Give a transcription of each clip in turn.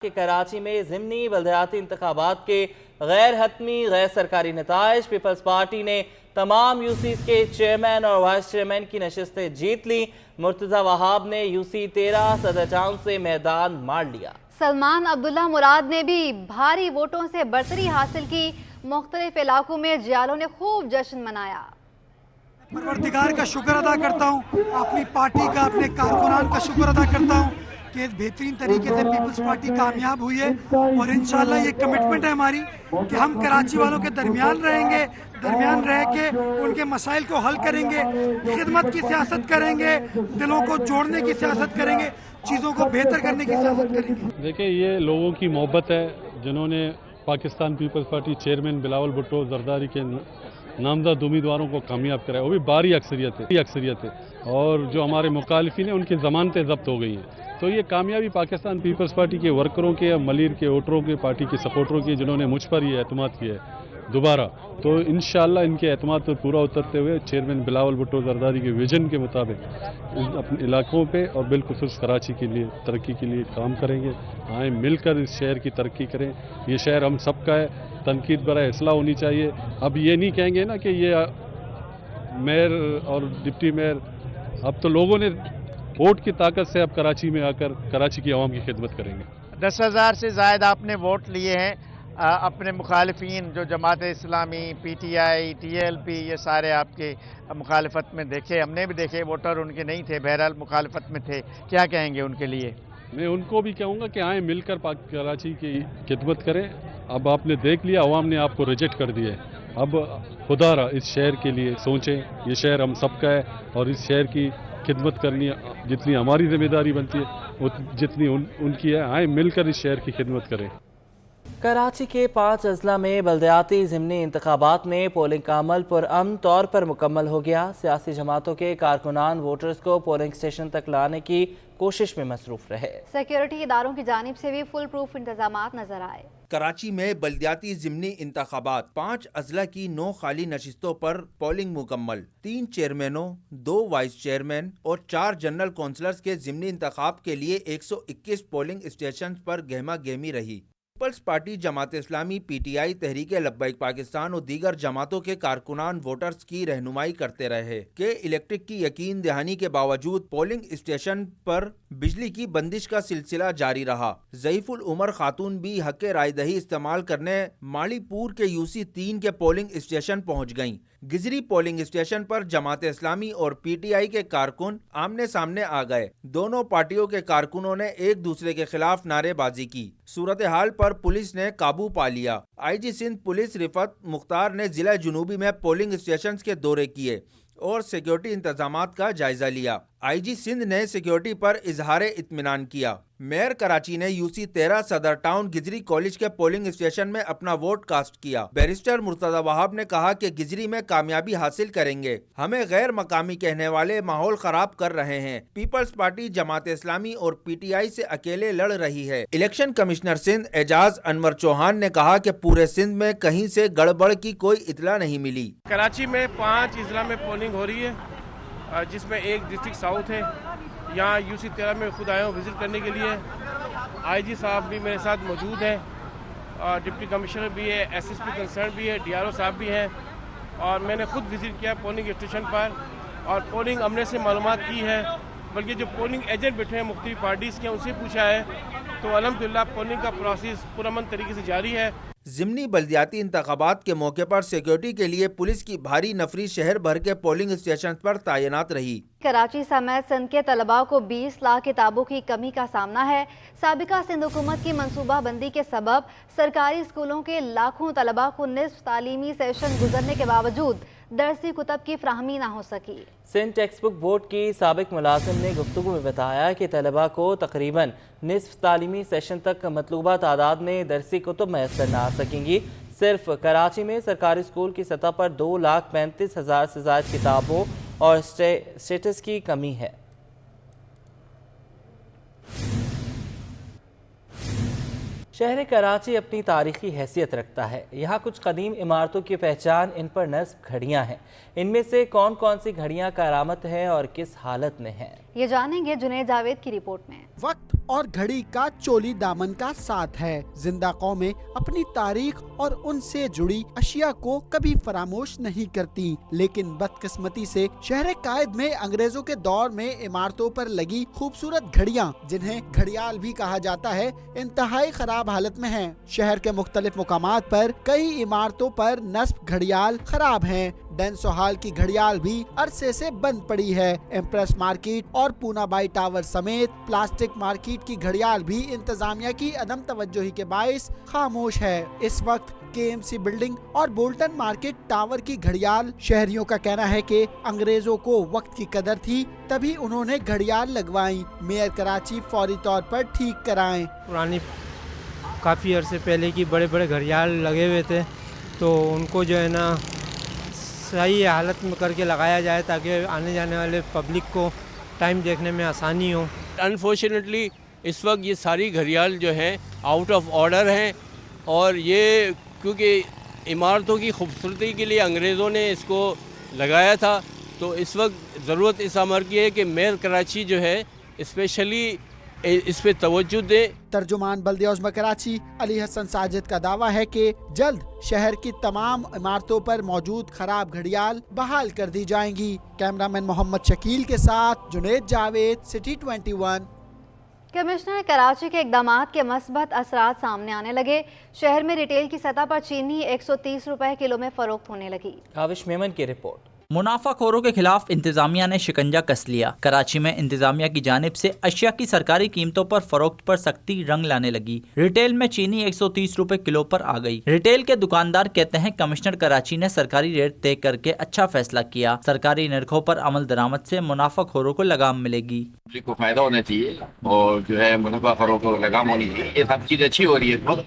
کہ کراچی میں ضمنی بلدیاتی انتخابات کے غیر حتمی غیر سرکاری نتائج پیپلز پارٹی نے تمام یوسیز کے چیئرمین اور وائس چیئرمین کی نشستیں جیت لی۔ مرتضی وہاب نے یوسی 13 صدر ٹاؤن سے میدان مار لیا۔ سلمان عبداللہ مراد نے بھی بھاری ووٹوں سے برتری حاصل کی۔ مختلف علاقوں میں جیالوں نے خوب جشن منایا۔ پروردگار کا شکر ادا کرتا ہوں، اپنی پارٹی کا، اپنے کارکنان کا شکر ادا کرتا ہوں کہ بہترین طریقے سے پیپلز پارٹی کامیاب ہوئی ہے، اور انشاءاللہ یہ کمٹمنٹ ہے ہماری کہ ہم کراچی والوں کے درمیان رہیں گے، درمیان رہ کے ان کے مسائل کو حل کریں گے، خدمت کی سیاست کریں گے، دلوں کو جوڑنے کی سیاست کریں گے، چیزوں کو بہتر کرنے کی سیاست کریں گے۔ دیکھیں، یہ لوگوں کی محبت ہے جنہوں نے پاکستان پیپلز پارٹی چیئرمین بلاول بھٹو زرداری کے نامزد امیدواروں کو کامیاب کرایا، وہ بھی بھاری اکثریت ہے، اور جو ہمارے مخالفین ہیں ان کی ضمانتیں ضبط ہو گئی ہیں۔ تو یہ کامیابی پاکستان پیپلز پارٹی کے ورکروں کے، ملیر کے ووٹروں کے، پارٹی کے سپورٹروں کی، جنہوں نے مجھ پر یہ اعتماد کیا ہے دوبارہ، تو انشاءاللہ ان کے اعتماد پر پورا اترتے ہوئے چیئرمین بلاول بھٹو زرداری کے ویژن کے مطابق اپنے علاقوں پہ اور بالخصوص کراچی کے لیے ترقی کے لیے کام کریں گے۔ آئیں مل کر اس شہر کی ترقی کریں، یہ شہر ہم سب کا ہے، تنقید برائے اصلاح ہونی چاہیے۔ اب یہ نہیں کہیں گے نا کہ یہ میئر اور ڈپٹی میئر، اب تو لوگوں نے ووٹ کی طاقت سے اب کراچی میں آ کر کراچی کی عوام کی خدمت کریں گے۔ 10,000 سے زائد آپ نے ووٹ لیے ہیں۔ اپنے مخالفین جو Jamaat Islami, P T I, T L P, یہ سارے آپ کے مخالفت میں دیکھے، ہم نے بھی دیکھے، ووٹر ان کے نہیں تھے، بہرحال مخالفت میں تھے، کیا کہیں گے ان کے لیے؟ میں ان کو بھی کہوں گا کہ آئیں مل کر کراچی کی خدمت کریں۔ اب آپ نے دیکھ لیا، عوام نے آپ کو ریجیکٹ کر دیا ہے، اب خدا را اس شہر کے لیے سوچیں، یہ شہر ہم سب کا ہے، اور اس شہر کی خدمت کرنی جتنی ہماری ذمہ داری بنتی ہے جتنی ان کی ہے۔ آئیں مل کر اس شہر کی خدمت کریں۔ کراچی کے 5 اضلاع میں بلدیاتی ضمنی انتخابات میں پولنگ کا عمل پرامن طور پر مکمل ہو گیا۔ سیاسی جماعتوں کے کارکنان ووٹرز کو پولنگ اسٹیشن تک لانے کی کوشش میں مصروف رہے۔ سیکیورٹی اداروں کی جانب سے بھی فل پروف انتظامات نظر آئے۔ کراچی میں بلدیاتی ضمنی انتخابات 5 اضلاع کی 9 خالی نشستوں پر پولنگ مکمل۔ 3 چیئرمینوں، 2 وائس چیئرمین اور 4 جنرل کونسلرز کے ضمنی انتخاب کے لیے 121 پولنگ اسٹیشنز پر گہما گہمی رہی۔ Peoples party, Jamaat Islami, P T I, Tehreek Labbaik Pakistan اور دیگر جماعتوں کے کارکنان ووٹرز کی رہنمائی کرتے رہے کہ الیکٹرک کی یقین دہانی کے باوجود پولنگ اسٹیشن پر بجلی کی بندش کا سلسلہ جاری رہا۔ ضعیف العمر خاتون بھی حق رائے دہی استعمال کرنے ماڑی پور کے یوسی 3 کے پولنگ اسٹیشن پہنچ گئیں۔ گزری پولنگ اسٹیشن پر جماعت اسلامی اور پی ٹی آئی کے کارکن آمنے سامنے آ گئے۔ دونوں پارٹیوں کے کارکنوں نے ایک دوسرے کے خلاف نعرے بازی کی۔ صورتحال پر پولیس نے قابو پا لیا۔ آئی جی سندھ پولیس رفعت مختار نے ضلع جنوبی میں پولنگ اسٹیشنز کے دورے کیے اور سیکیورٹی انتظامات کا جائزہ لیا۔ آئی جی سندھ نے سیکیورٹی پر اظہار اطمینان کیا۔ میئر کراچی نے یوسی 13 صدر ٹاؤن گجری کالج کے پولنگ اسٹیشن میں اپنا ووٹ کاسٹ کیا۔ بیرسٹر مرتضی وہاب نے کہا کہ گجری میں کامیابی حاصل کریں گے، ہمیں غیر مقامی کہنے والے ماحول خراب کر رہے ہیں۔ پیپلز پارٹی جماعت اسلامی اور پی ٹی آئی سے اکیلے لڑ رہی ہے۔ الیکشن کمشنر سندھ اعجاز انور چوہان نے کہا کہ پورے سندھ میں کہیں سے گڑبڑ کی کوئی اطلاع نہیں ملی۔ کراچی میں 5 اضلاع میں پولنگ ہو رہی ہے، جس میں ایک ڈسٹرکٹ ساؤتھ ہے۔ یہاں یوسی 13 میں خود آیا ہوں وزٹ کرنے کے لیے۔ آئی جی صاحب بھی میرے ساتھ موجود ہیں، اور ڈپٹی کمشنر بھی ہے، ایس ایس پی کنسرن بھی ہے، ڈی آر او صاحب بھی ہیں، اور میں نے خود وزٹ کیا پولنگ اسٹیشن پر اور پولنگ عملے سے معلومات کی ہے، بلکہ جو پولنگ ایجنٹ بیٹھے ہیں مختلف پارٹیز کے ان سے پوچھا ہے، تو الحمدللہ پولنگ کا پروسیس پرامن طریقے سے جاری ہے۔ ضمنی بلدیاتی انتخابات کے موقع پر سیکیورٹی کے لیے پولیس کی بھاری نفری شہر بھر کے پولنگ اسٹیشن پر تعینات رہی۔ کراچی سمیت سندھ کے طلباء کو 20 لاکھ کتابوں کی کمی کا سامنا ہے۔ سابقہ سندھ حکومت کی منصوبہ بندی کے سبب سرکاری اسکولوں کے لاکھوں طلباء کو نصف تعلیمی سیشن گزرنے کے باوجود درسی کتب کی فراہمی نہ ہو سکی۔ سندھ ٹیکسٹ بک بورڈ کی سابق ملازم نے گفتگو میں بتایا کہ طلباء کو تقریباً نصف تعلیمی سیشن تک مطلوبہ تعداد میں درسی کتب میسر نہ آ سکیں گی۔ صرف کراچی میں سرکاری اسکول کی سطح پر 2,35,000 سے زائد کتابوں اور اسٹیٹس کی کمی ہے۔ शहर कराची अपनी तारीखी हैसियत रखता है। यहाँ कुछ कदीम इमारतों की पहचान इन पर नस्ब घड़ियाँ हैं। इनमें से कौन कौन सी घड़ियाँ करामत हैं और किस हालत में हैं, ये जानेंगे जुनैद जावेद की रिपोर्ट में। वक्त और घड़ी का चोली दामन का साथ है। जिंदा कौमें अपनी तारीख और उनसे जुड़ी अशिया को कभी फरामोश नहीं करती, लेकिन बदकिस्मती से शहर कायद में अंग्रेजों के दौर में इमारतों पर लगी खूबसूरत घड़ियां, जिन्हें घड़ियाल भी कहा जाता है, इंतहाई खराब हालत में हैं। शहर के मुख्तलिफ मुकामात पर कई इमारतों पर नस्ब घड़ियाल खराब हैं। डेंसो हॉल की घड़ियाल भी अरसे से बंद पड़ी है। इम्प्रेस मार्केट और पूनाबाई टावर समेत प्लास्टिक मार्केट की घड़ियाल भी इंतजामिया की अदम तवज्जोही के बाइस खामोश है। इस वक्त KMC बिल्डिंग और बोल्टन मार्केट टावर की घड़ियाल, शहरियों का कहना है कि अंग्रेजों को वक्त की कदर थी, तभी उन्होंने घड़ियाल लगवाई। मेयर कराची फौरी तौर पर ठीक कराएं। पुरानी काफ़ी अरसे पहले की बड़े बड़े घड़ियाल लगे हुए थे, तो उनको जो है ना सही हालत में करके लगाया जाए ताकि आने जाने वाले पब्लिक को टाइम देखने में आसानी हो। अनफॉर्चुनेटली इस वक्त ये सारी घड़ियाल जो हैं आउट ऑफ ऑर्डर हैं, और ये क्योंकि इमारतों की खूबसूरती के लिए अंग्रेज़ों ने इसको लगाया था, तो इस वक्त ज़रूरत इस अमर की है कि मेयर कराची जो है स्पेशली इस पे तवज्जो दे। तर्जुमान बल्दिया उज़्मा कराची अली हसन साजिद का दावा है कि जल्द शहर की तमाम इमारतों पर मौजूद खराब घड़ियाल बहाल कर दी जाएंगी। कैमरामैन मोहम्मद शकील के साथ जुनैद जावेद, सिटी 21। कमिश्नर कराची के इक़दामात के मस्बत असरात सामने आने लगे। शहर में रिटेल की सतह पर चीनी 130 रुपए किलो में फरोख्त होने लगी। काविश मेमन की रिपोर्ट। मुनाफाखोरों के खिलाफ इंतजामिया ने शिकंजा कस लिया। कराची में इंतजामिया की जानिब से अशिया की सरकारी कीमतों पर फरोख्त पर सख्ती रंग लाने लगी। रिटेल में चीनी 130 रुपए किलो पर आ गई। रिटेल के दुकानदार कहते हैं कमिश्नर कराची ने सरकारी रेट तय करके अच्छा फैसला किया। सरकारी नरखों पर अमल दरामद से मुनाफाखोरों को लगाम मिलेगी। पब्लिक को फायदा होना चाहिए और जो है मुनाफाखोरों को लगाम होनी चाहिए। ये सब चीज अच्छी हो रही है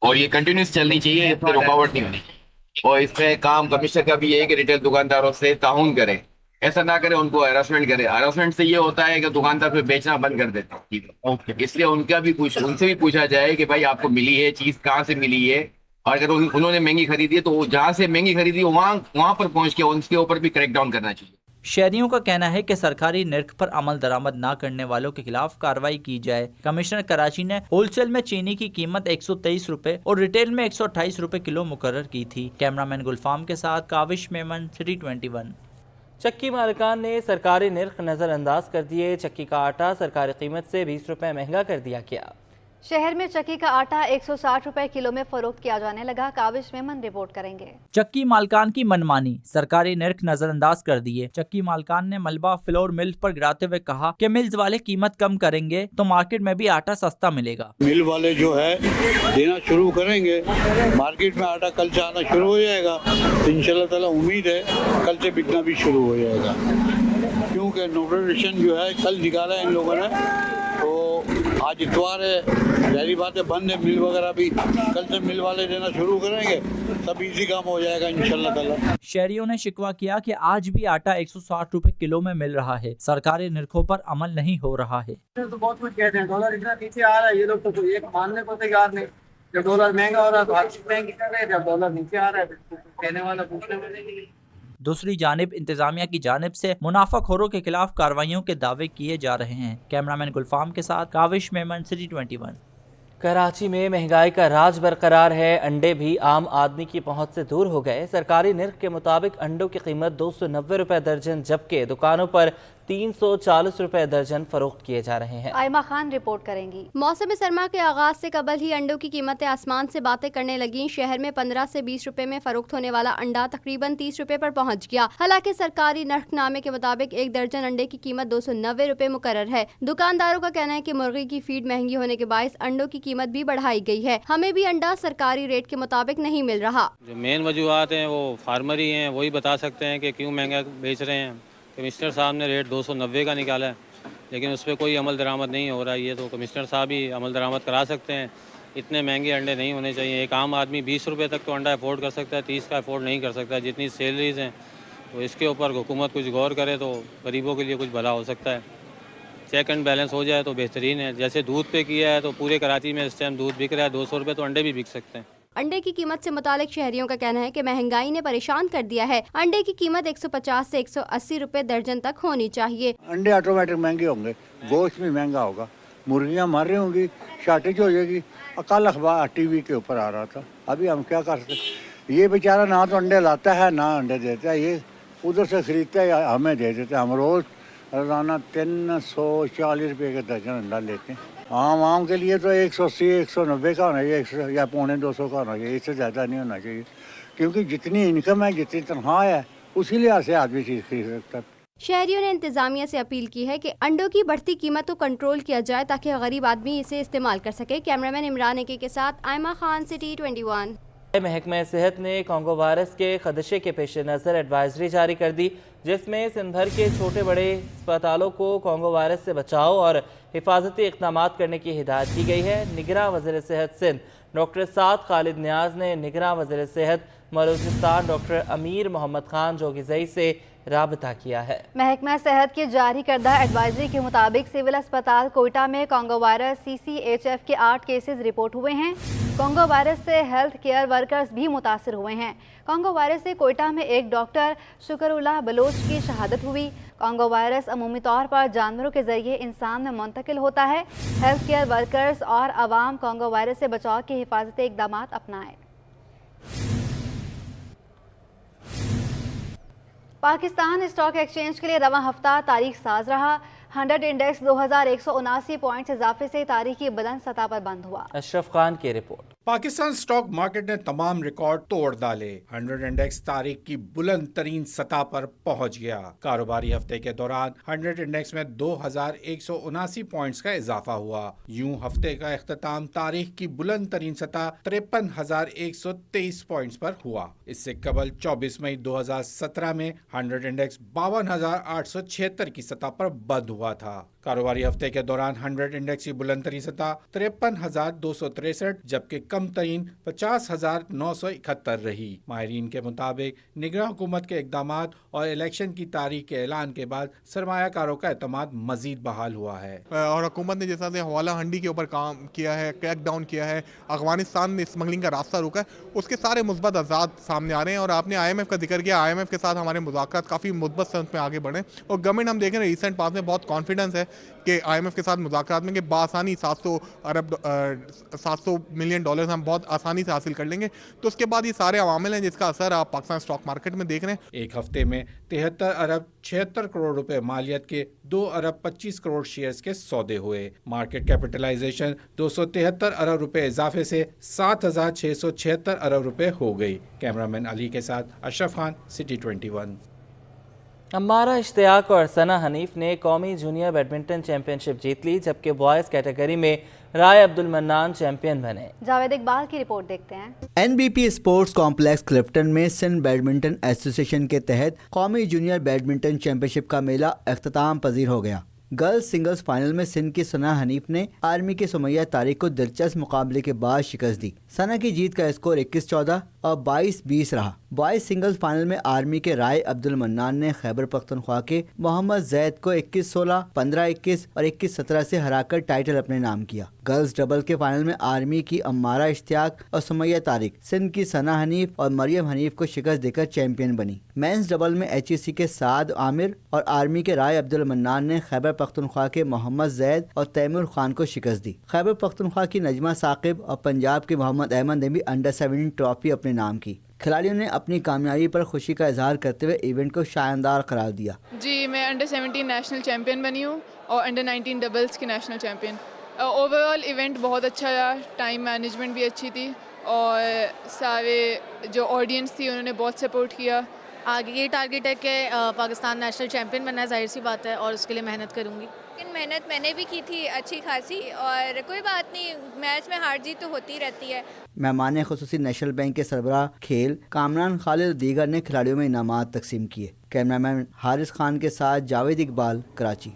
और ये कंटिन्यूस चलनी चाहिए, इसमें रुकावट नहीं होनी चाहिए। और इसमें काम कमिश्नर का भी है कि रिटेल दुकानदारों से ताउन करें, ऐसा ना करें उनको हरासमेंट करें। हरासमेंट से ये होता है कि दुकानदार फिर बेचना बंद कर देते हैं। इसलिए उनसे भी पूछा जाए कि भाई आपको मिली है चीज कहाँ से मिली है, और अगर उन्होंने महंगी खरीदी है तो जहाँ से महंगी खरीदी वहाँ पर पहुँच के उनके ऊपर भी क्रैक डाउन करना चाहिए। शहरियों का कहना है कि सरकारी नर्ख पर अमल दरामद न करने वालों के खिलाफ कार्रवाई की जाए। कमिश्नर कराची ने होलसेल में चीनी की कीमत 123 रुपए और रिटेल में 128 रुपए किलो मुकर्रर की थी। कैमरामैन गुलफाम के साथ काविश मेमन, सिटी 21। चक्की मालिकान ने सरकारी नर्ख नज़रअंदाज कर दिए। चक्की का आटा सरकारी कीमत से 20 रुपए महंगा कर दिया गया। शहर में चक्की का आटा 160 रुपए किलो में फरोख्त किया जाने लगा। काविश मेमन रिपोर्ट करेंगे। चक्की मालकान की मनमानी, सरकारी नर्ख नजरअंदाज कर दिए। चक्की मालकान ने मलबा फ्लोर मिल्स पर गिराते हुए कहा कि मिल्स वाले कीमत कम करेंगे तो मार्केट में भी आटा सस्ता मिलेगा। मिल वाले जो है देना शुरू करेंगे, मार्केट में आटा कल से आना शुरू हो जाएगा। इंशाल्लाह ताला उम्मीद है कल से बिकना भी शुरू हो जाएगा, क्योंकि नोटिफिकेशन जो है कल निकाला है इन लोगों ने, तो आज इतवार है, जाहिर बात है बंद है मिल वगैरह भी। कल से मिल वाले देना शुरू करेंगे, तब इजी काम हो जाएगा इंशाल्लाह ताला। शहरियों ने शिकवा किया कि आज भी आटा 160 रुपए किलो में मिल रहा है, सरकारी नरखों पर अमल नहीं हो रहा है। तो बहुत कुछ कहते हैं, डॉलर इतना नीचे आ रहा है, ये लोग तो ये मानने को तैयार नहीं। जब डॉलर महंगा हो रहा है तो हर चीज महंगी कर रहे हैं, जब डॉलर नीचे आ रहा है तो कहने वाला पूछने वाले नहीं। दूसरी जानिब इंतजामिया की जानिब से मुनाफाखोरों के खिलाफ कार्रवाइयों के दावे किए जा रहे हैं। कैमरामैन गुलफाम के साथ काविश मेमन, सिटी 21। कराची में महंगाई का राज बरकरार है। अंडे भी आम आदमी की पहुंच से दूर हो गए। सरकारी नर्ख के मुताबिक अंडों की कीमत 290 रुपए दर्जन, जबकि दुकानों पर 340 रुपए दर्जन फरोख्त किए जा रहे हैं। आयमा खान रिपोर्ट करेंगी। मौसम सरमा के आगाज से कबल ही अंडों की कीमतें आसमान से बातें करने लगी। शहर में 15 से 20 रुपए में फरोख्त होने वाला अंडा तकरीबन 30 रुपए पर पहुंच गया। हालांकि सरकारी नर्खनामे के मुताबिक एक दर्जन अंडे की कीमत 290 रुपए मुकर्रर है। दुकानदारों का कहना है कि मुर्गी की फीड महंगी होने के बायस अंडों की कीमत भी बढ़ाई गई है। हमें भी अंडा सरकारी रेट के मुताबिक नहीं मिल रहा। जो मेन वजूहत हैं वो फार्मर ही हैं, वही बता सकते हैं कि क्यों महंगा बेच रहे हैं। कमिश्नर साहब ने रेट 290 का निकाला है, लेकिन उस पर कोई अमल दरामद नहीं हो रहा है। ये तो कमिश्नर साहब ही अमल दरामद करा सकते हैं। इतने महंगे अंडे नहीं होने चाहिए। एक आम आदमी 20 रुपये तक तो अंडा अफोर्ड कर सकता है, 30 का अफोर्ड नहीं कर सकता। जितनी सैलरीज हैं तो इसके ऊपर हुकूमत कुछ गौर करे तो गरीबों के लिए कुछ भला हो सकता है। चेक एंड बैलेंस हो जाए तो बेहतरीन है। जैसे दूध पे किया है तो पूरे कराची में इस टाइम दूध बिक रहा है 200 रुपये, तो अंडे भी बिक सकते हैं। अंडे की कीमत से मुतालिक शहरियों का कहना है कि महंगाई ने परेशान कर दिया है। अंडे की कीमत 150 से 180 रुपए दर्जन तक होनी चाहिए। अंडे ऑटोमेटिक महंगे होंगे, गोश्त भी महंगा होगा, मुर्गियां मर रही होंगी, शॉर्टेज हो जाएगी। कल अखबार टीवी के ऊपर आ रहा था, अभी हम क्या कर सकते। ये बेचारा ना तो अंडे लाता है ना अंडे देता है, ये उधर से खरीदता है हमें दे देते हैं। हम रोज़ रोज़ाना 340 रुपये के दर्जन अंडा लेते हैं। आम के लिए तो 180 190 का होना चाहिए, या 150 का होना चाहिए, इससे ज़्यादा नहीं होना चाहिए, क्योंकि जितनी इनकम है, जितनी तनख्वाह है, उसी लिहाज से आदमी चीज़ खरीद सकता है। शहरियों ने इंतजामिया से अपील की है कि अंडों की बढ़ती कीमत को कंट्रोल किया जाए ताकि गरीब आदमी इसे इस्तेमाल कर सके। कैमरामैन इमरान एके के साथ आयमा खान, सिटी 21। महकमा सेहत ने कोंगो वायरस के खदशे के पेश नज़र एडवाइजरी जारी कर दी, जिसमें सिंध भर के छोटे बड़े अस्पतालों को कोंगो वायरस से बचाव और हिफाजती इक़दाम करने की हिदायत की गई है। निगरां वज़ीर सेहत सिंध डॉक्टर साद खालिद नियाज ने निगरां वज़ीर सेहत बलूचिस्तान डॉक्टर अमीर मोहम्मद खान जोगिज़ई से राबता किया है। महकमा सेहत की जारी करदा एडवाइजरी के मुताबिक सिविल अस्पताल कोयटा में कोंगो वायरस CCHF के 8 केसेस रिपोर्ट हुए हैं। कोंगो वायरस से हेल्थ केयर वर्कर्स भी मुतासर हुए हैं। कोंगो वायरस से कोयटा में एक डॉक्टर शुक्रुल्लाह बलोच की शहादत हुई। कोंगो वायरस अमूमी तौर पर जानवरों के जरिए इंसान में मुंतकिल होता है। हेल्थ केयर वर्कर्स और आवाम कोंगो वायरस से बचाव के हिफाजती इक़दाम अपनाएं। पाकिस्तान स्टॉक एक्सचेंज के लिए रवां हफ्ता तारीख साज रहा। 100 इंडेक्स 2179 पॉइंट्स इजाफे से तारीख की बुलंद सतह पर बंद हुआ। अशरफ खान की रिपोर्ट। पाकिस्तान स्टॉक मार्केट ने तमाम रिकॉर्ड तोड़ डाले। 100 इंडेक्स तारीख की बुलंद तरीन सतह पर पहुंच गया। कारोबारी हफ्ते के दौरान 100 इंडेक्स में 2179 पॉइंट्स का इजाफा हुआ। यूं हफ्ते का इख्तिताम तारीख की बुलंद तरीन सतह 53,123 पॉइंट्स पर हुआ। इससे कबल 24 मई 2017 में 100 इंडेक्स 52,876 की सतह पर बंद हुआ था। कारोबारी हफ्ते के दौरान 100 इंडेक्स की बुलंद तरीन सतह 53,263 जबकि कम तरीन 50,971 रही। माहिरीन के मुताबिक निगरां हुकूमत के इकदाम और इलेक्शन की तारीख के ऐलान के बाद सरमायाकारों का एतमाद मजीद बहाल हुआ है। और हुकूमत ने जैसा हवाला हंडी के ऊपर काम किया है, क्रैक डाउन किया है, अफगानिस्तान में स्मगलिंग का रास्ता रोका है, उसके सारे मुस्बत आज़ाद सामने आ रहे हैं। और आपने IMF का जिक्र किया, IMF के साथ हमारे मुज़ाकरात काफ़ी मुस्बत संत में आगे बढ़े और गवर्नमेंट हम देख रहे हैं रिसेंट पास में बहुत कॉन्फिडेंस है कि IMF के साथ मुज़ाकरात में कि बासानी 700 मिलियन डॉलर हम बहुत आसानी से हासिल कर लेंगे। तो उसके बाद ये सारे अवामिल हैं जिसका असर आप पाकिस्तान स्टॉक मार्केट में देख रहे हैं। एक हफ्ते में 73 अरब 76 करोड़ रुपए मालियत के 2 अरब 25 करोड़ शेयर्स के सौदे हुए। मार्केट कैपिटलाइजेशन 273 अरब रुपए इजाफे से 7,676 अरब रुपए हो गई। कैमरामैन अली के साथ अशरफ खान, सिटी 21। अम्मारा इश्तियाक और सना हनीफ ने कौमी जूनियर बैडमिंटन चैंपियनशिप जीत ली, जबकि बॉयज़ कैटेगरी में राय अब्दुल मन्नान चैंपियन बने। जावेद इकबाल की रिपोर्ट देखते हैं। NBP स्पोर्ट्स कॉम्प्लेक्स क्लिफ्टन में सिंध बैडमिंटन एसोसिएशन के तहत कौमी जूनियर बैडमिंटन चैंपियनशिप का मेला इख्तिताम पजीर हो गया। गर्ल्स सिंगल्स फाइनल में सिंध की सना हनीफ ने आर्मी के सुमैया तारिक को दिलचस्प मुकाबले के बाद शिकस्त दी। सना की जीत का स्कोर 21-14 और 22-20 रहा। बॉयज सिंगल्स फाइनल में आर्मी के राय अब्दुल मन्नान ने खैबर पख्तूनख्वा के मोहम्मद जैद को 21-16, 15-21 और 21-17 से हराकर टाइटल अपने नाम किया। गर्ल्स डबल के फाइनल में आर्मी की अम्मारा इश्तियाक और सुमैया तारिक सिंध की सना हनीफ और मरियम हनीफ को शिकस्त देकर चैंपियन बनी। मेंस डबल में HEC के साद आमिर और आर्मी के राय अब्दुल मन्नान ने खैबर पख्तूनख्वा के मोहम्मद जैद और तैमूर खान को शिकस्त दी। खैबर पख्तूनख्वा की नजमा साकिब और पंजाब के मोहम्मद अहमद ने भी अंडर 17 ट्रॉफी अपने नाम की। खिलाड़ियों ने अपनी कामयाबी पर खुशी का इजहार करते हुए इवेंट को शानदार करार दिया। जी, मैं अंडर 17 नेशनल चैंपियन बनी हूँ और अंडर 19 डबल्स की नेशनल चैंपियन। ओवरऑल इवेंट बहुत अच्छा रहा, टाइम मैनेजमेंट भी अच्छी थी और सारे जो ऑडियंस थी उन्होंने बहुत सपोर्ट किया। आगे ये टारगेट है कि पाकिस्तान नेशनल चैंपियन बनना, जाहिर सी बात है, और उसके लिए मेहनत करूँगी। लेकिन मेहनत मैंने भी की थी अच्छी खासी, और कोई बात नहीं, मैच में हार जीत तो होती रहती है। मेहमान खुसूसी नेशनल बैंक के सरबराह खेल कामरान खालिद और दीगर ने खिलाड़ियों में इनामात तकसीम किए। कैमरामैन हारिस खान के साथ जावेद इकबाल, कराची।